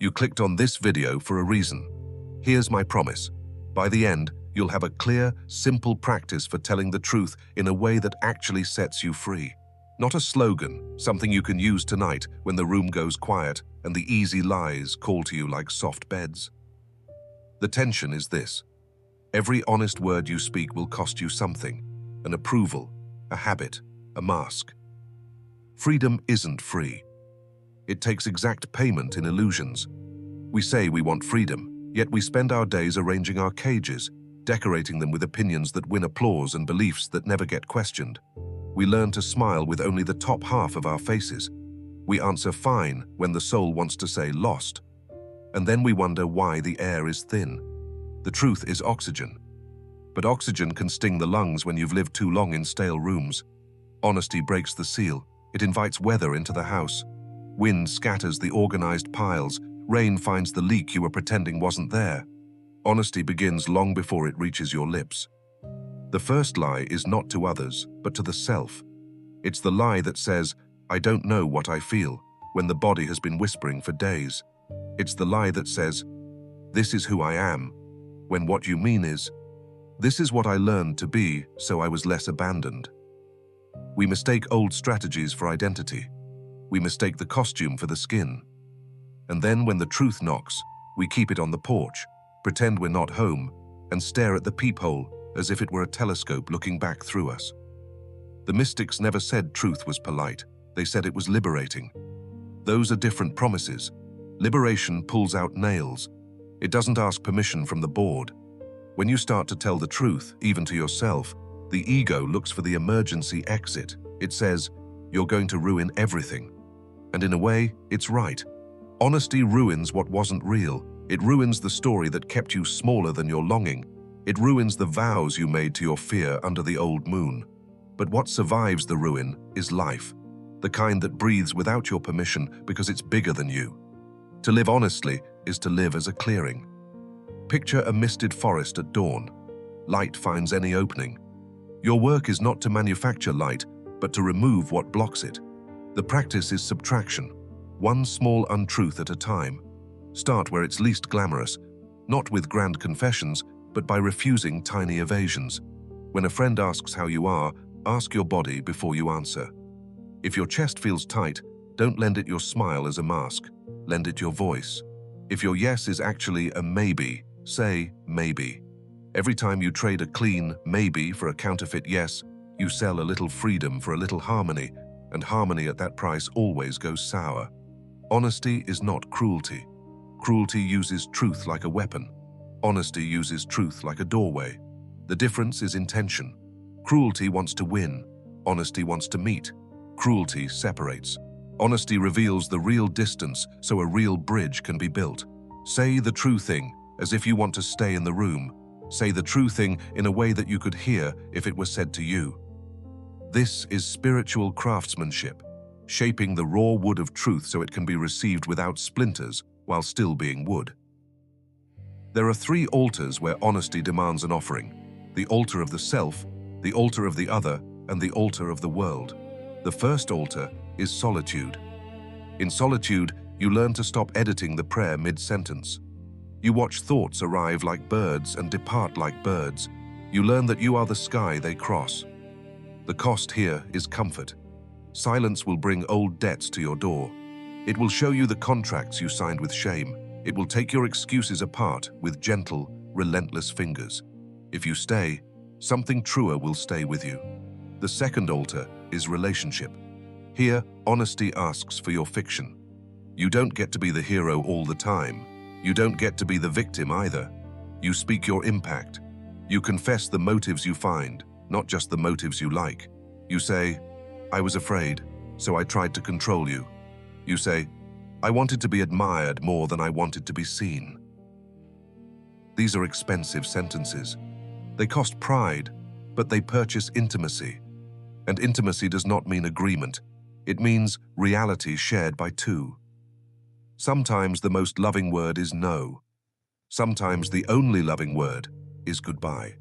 You clicked on this video for a reason. Here's my promise. By the end, you'll have a clear, simple practice for telling the truth in a way that actually sets you free. Not a slogan, something you can use tonight when the room goes quiet and the easy lies call to you like soft beds. The tension is this. Every honest word you speak will cost you something, an approval, a habit, a mask. Freedom isn't free. It takes exact payment in illusions. We say we want freedom, yet we spend our days arranging our cages, decorating them with opinions that win applause and beliefs that never get questioned. We learn to smile with only the top half of our faces. We answer fine when the soul wants to say lost. And then we wonder why the air is thin. The truth is oxygen. But oxygen can sting the lungs when you've lived too long in stale rooms. Honesty breaks the seal. It invites weather into the house. Wind scatters the organized piles. Rain finds the leak you were pretending wasn't there. Honesty begins long before it reaches your lips. The first lie is not to others, but to the self. It's the lie that says, I don't know what I feel, when the body has been whispering for days. It's the lie that says, this is who I am, when what you mean is, this is what I learned to be, so I was less abandoned. We mistake old strategies for identity. We mistake the costume for the skin. And then when the truth knocks, we keep it on the porch, pretend we're not home, and stare at the peephole as if it were a telescope looking back through us. The mystics never said truth was polite. They said it was liberating. Those are different promises. Liberation pulls out nails. It doesn't ask permission from the board. When you start to tell the truth, even to yourself, the ego looks for the emergency exit. It says, you're going to ruin everything. And in a way, it's right. Honesty ruins what wasn't real. It ruins the story that kept you smaller than your longing. It ruins the vows you made to your fear under the old moon. But what survives the ruin is life, the kind that breathes without your permission because it's bigger than you. To live honestly is to live as a clearing. Picture a misted forest at dawn. Light finds any opening. Your work is not to manufacture light, but to remove what blocks it. The practice is subtraction, one small untruth at a time. Start where it's least glamorous, not with grand confessions, but by refusing tiny evasions. When a friend asks how you are, ask your body before you answer. If your chest feels tight, don't lend it your smile as a mask. Lend it your voice. If your yes is actually a maybe, say maybe. Every time you trade a clean maybe for a counterfeit yes, you sell a little freedom for a little harmony, and harmony at that price always goes sour. Honesty is not cruelty. Cruelty uses truth like a weapon. Honesty uses truth like a doorway. The difference is intention. Cruelty wants to win. Honesty wants to meet. Cruelty separates. Honesty reveals the real distance so a real bridge can be built. Say the true thing as if you want to stay in the room. Say the true thing in a way that you could hear if it was said to you. This is spiritual craftsmanship, shaping the raw wood of truth so it can be received without splinters while still being wood. There are 3 altars where honesty demands an offering: the altar of the self, the altar of the other, and the altar of the world. The first altar is solitude. In solitude, you learn to stop editing the prayer mid-sentence. You watch thoughts arrive like birds and depart like birds. You learn that you are the sky they cross. The cost here is comfort. Silence will bring old debts to your door. It will show you the contracts you signed with shame. It will take your excuses apart with gentle, relentless fingers. If you stay, something truer will stay with you. The second altar is relationship. Here, honesty asks for your fiction. You don't get to be the hero all the time. You don't get to be the victim either. You speak your impact. You confess the motives you find, not just the motives you like. You say, I was afraid, so I tried to control you. You say, I wanted to be admired more than I wanted to be seen. These are expensive sentences. They cost pride, but they purchase intimacy. And intimacy does not mean agreement. It means reality shared by 2. Sometimes the most loving word is no. Sometimes the only loving word is goodbye.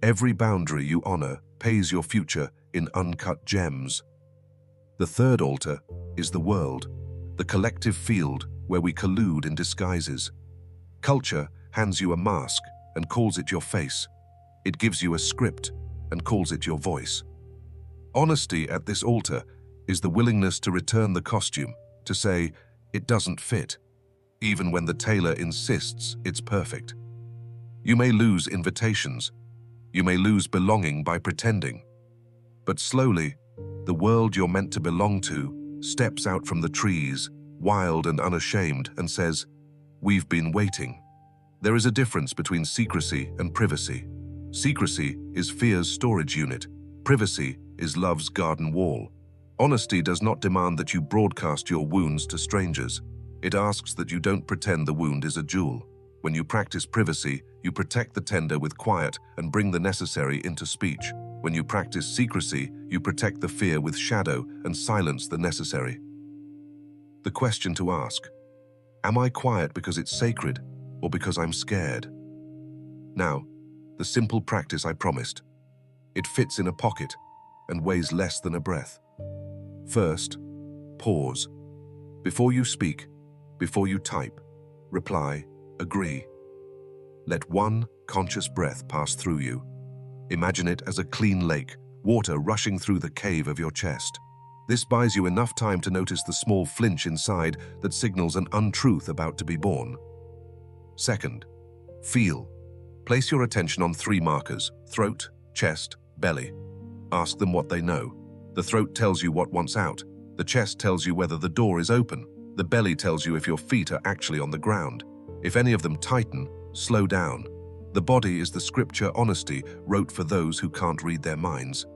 Every boundary you honor pays your future in uncut gems. The third altar is the world, the collective field where we collude in disguises. Culture hands you a mask and calls it your face. It gives you a script and calls it your voice. Honesty at this altar is the willingness to return the costume, to say, it doesn't fit, even when the tailor insists it's perfect. You may lose invitations. You may lose belonging by pretending. But slowly, the world you're meant to belong to steps out from the trees, wild and unashamed, and says, "We've been waiting." There is a difference between secrecy and privacy. Secrecy is fear's storage unit. Privacy is love's garden wall. Honesty does not demand that you broadcast your wounds to strangers. It asks that you don't pretend the wound is a jewel. When you practice privacy, you protect the tender with quiet and bring the necessary into speech. When you practice secrecy, you protect the fear with shadow and silence the necessary. The question to ask: am I quiet because it's sacred or because I'm scared? Now, the simple practice I promised. It fits in a pocket and weighs less than a breath. First, pause. Before you speak, before you type, reply, agree. Let one conscious breath pass through you. Imagine it as a clean lake, water rushing through the cave of your chest. This buys you enough time to notice the small flinch inside that signals an untruth about to be born. Second, feel. Place your attention on 3 markers: throat, chest, belly. Ask them what they know. The throat tells you what wants out. The chest tells you whether the door is open. The belly tells you if your feet are actually on the ground. If any of them tighten, slow down. The body is the scripture honesty wrote for those who can't read their minds.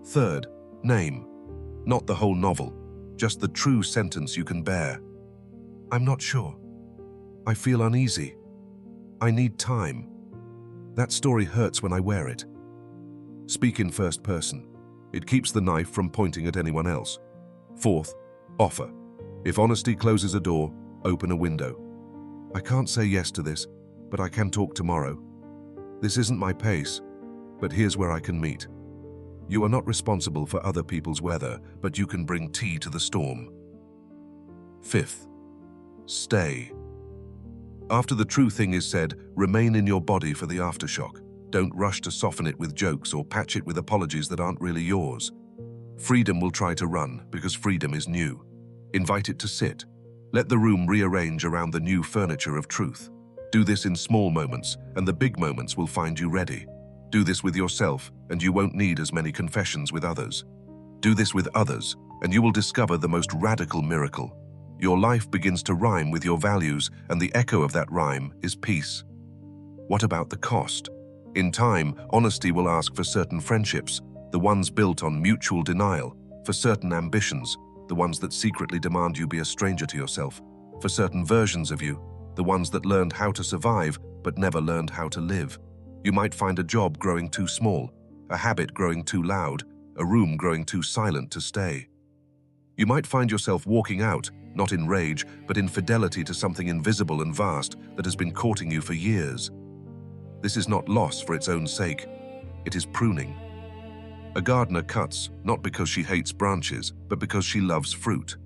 Third, name. Not the whole novel, just the true sentence you can bear. I'm not sure. I feel uneasy. I need time. That story hurts when I wear it. Speak in first person. It keeps the knife from pointing at anyone else. Fourth, offer. If honesty closes a door, open a window. I can't say yes to this, but I can talk tomorrow. This isn't my pace, but here's where I can meet. You are not responsible for other people's weather, but you can bring tea to the storm. Fifth, stay. After the true thing is said, remain in your body for the aftershock. Don't rush to soften it with jokes or patch it with apologies that aren't really yours. Freedom will try to run because freedom is new. Invite it to sit. Let the room rearrange around the new furniture of truth. Do this in small moments, and the big moments will find you ready. Do this with yourself, and you won't need as many confessions with others. Do this with others, and you will discover the most radical miracle. Your life begins to rhyme with your values, and the echo of that rhyme is peace. What about the cost? In time, honesty will ask for certain friendships, the ones built on mutual denial, for certain ambitions, the ones that secretly demand you be a stranger to yourself, for certain versions of you, the ones that learned how to survive but never learned how to live. You might find a job growing too small, a habit growing too loud, a room growing too silent to stay. You might find yourself walking out, not in rage, but in fidelity to something invisible and vast that has been courting you for years. This is not loss for its own sake. It is pruning. A gardener cuts, not because she hates branches, but because she loves fruit.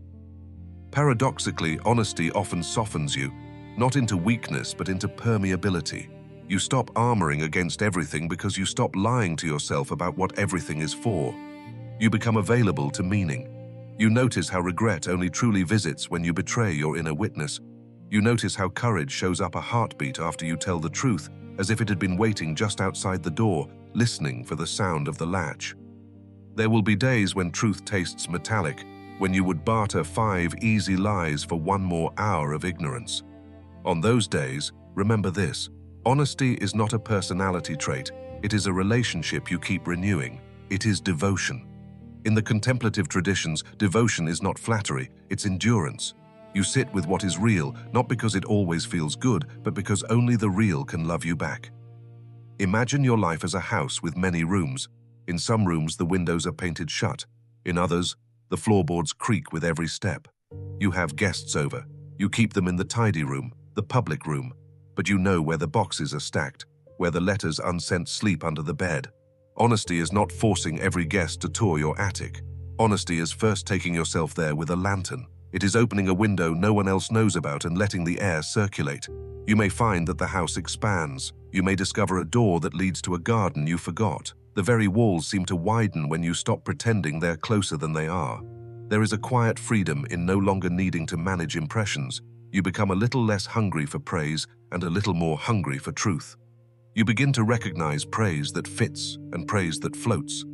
Paradoxically, honesty often softens you, not into weakness, but into permeability. You stop armoring against everything because you stop lying to yourself about what everything is for. You become available to meaning. You notice how regret only truly visits when you betray your inner witness. You notice how courage shows up a heartbeat after you tell the truth, as if it had been waiting just outside the door, listening for the sound of the latch. There will be days when truth tastes metallic, when you would barter 5 easy lies for 1 more hour of ignorance. On those days, remember this: honesty is not a personality trait, it is a relationship you keep renewing. It is devotion. In the contemplative traditions, devotion is not flattery, it's endurance. You sit with what is real, not because it always feels good, but because only the real can love you back. Imagine your life as a house with many rooms. In some rooms, the windows are painted shut. In others, the floorboards creak with every step. You have guests over. You keep them in the tidy room, the public room, but you know where the boxes are stacked, where the letters unsent sleep under the bed. Honesty is not forcing every guest to tour your attic. Honesty is first taking yourself there with a lantern. It is opening a window no one else knows about and letting the air circulate. You may find that the house expands. You may discover a door that leads to a garden you forgot. The very walls seem to widen when you stop pretending they're closer than they are. There is a quiet freedom in no longer needing to manage impressions. You become a little less hungry for praise and a little more hungry for truth. You begin to recognize praise that fits and praise that floats.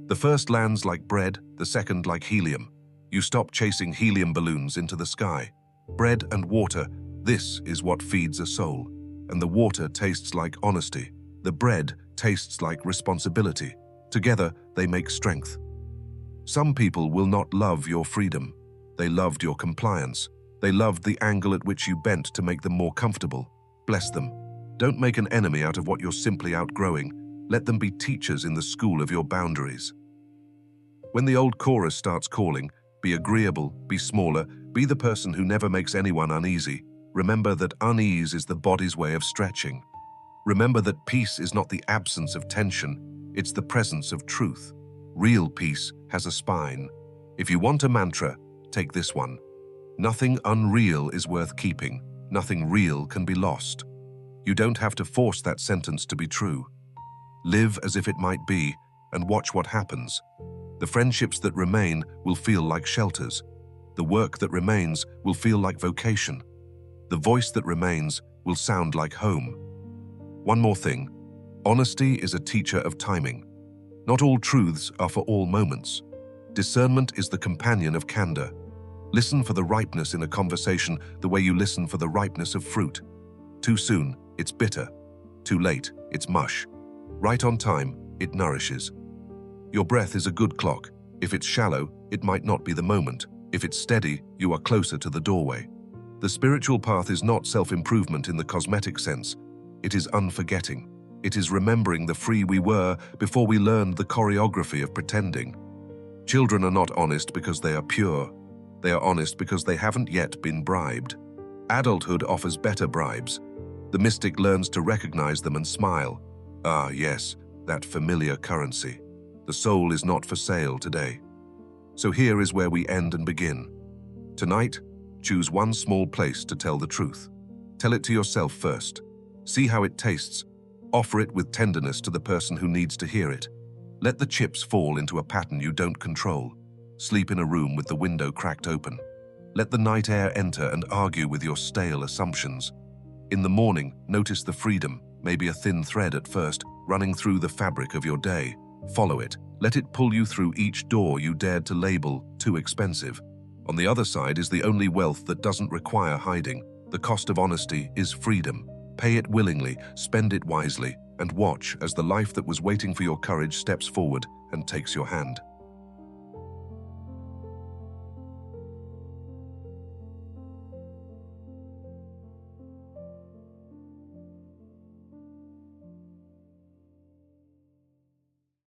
The first lands like bread, the second like helium. You stop chasing helium balloons into the sky. Bread and water, this is what feeds a soul. And the water tastes like honesty. The bread tastes like responsibility. Together, they make strength. Some people will not love your freedom. They loved your compliance. They loved the angle at which you bent to make them more comfortable. Bless them. Don't make an enemy out of what you're simply outgrowing. Let them be teachers in the school of your boundaries. When the old chorus starts calling, be agreeable, be smaller, be the person who never makes anyone uneasy. Remember that unease is the body's way of stretching. Remember that peace is not the absence of tension, it's the presence of truth. Real peace has a spine. If you want a mantra, take this one. Nothing unreal is worth keeping. Nothing real can be lost. You don't have to force that sentence to be true. Live as if it might be, and watch what happens. The friendships that remain will feel like shelters. The work that remains will feel like vocation. The voice that remains will sound like home. One more thing. Honesty is a teacher of timing. Not all truths are for all moments. Discernment is the companion of candor. Listen for the ripeness in a conversation the way you listen for the ripeness of fruit. Too soon, it's bitter. Too late, it's mush. Right on time, it nourishes. Your breath is a good clock. If it's shallow, it might not be the moment. If it's steady, you are closer to the doorway. The spiritual path is not self-improvement in the cosmetic sense. It is unforgetting. It is remembering the free we were before we learned the choreography of pretending. Children are not honest because they are pure. They are honest because they haven't yet been bribed. Adulthood offers better bribes. The mystic learns to recognize them and smile. Ah, yes, that familiar currency. The soul is not for sale today. So here is where we end and begin. Tonight, choose one small place to tell the truth. Tell it to yourself first. See how it tastes. Offer it with tenderness to the person who needs to hear it. Let the chips fall into a pattern you don't control. Sleep in a room with the window cracked open. Let the night air enter and argue with your stale assumptions. In the morning, notice the freedom, maybe a thin thread at first, running through the fabric of your day. Follow it. Let it pull you through each door you dared to label too expensive. On the other side is the only wealth that doesn't require hiding. The cost of honesty is freedom. Pay it willingly, spend it wisely, and watch as the life that was waiting for your courage steps forward and takes your hand.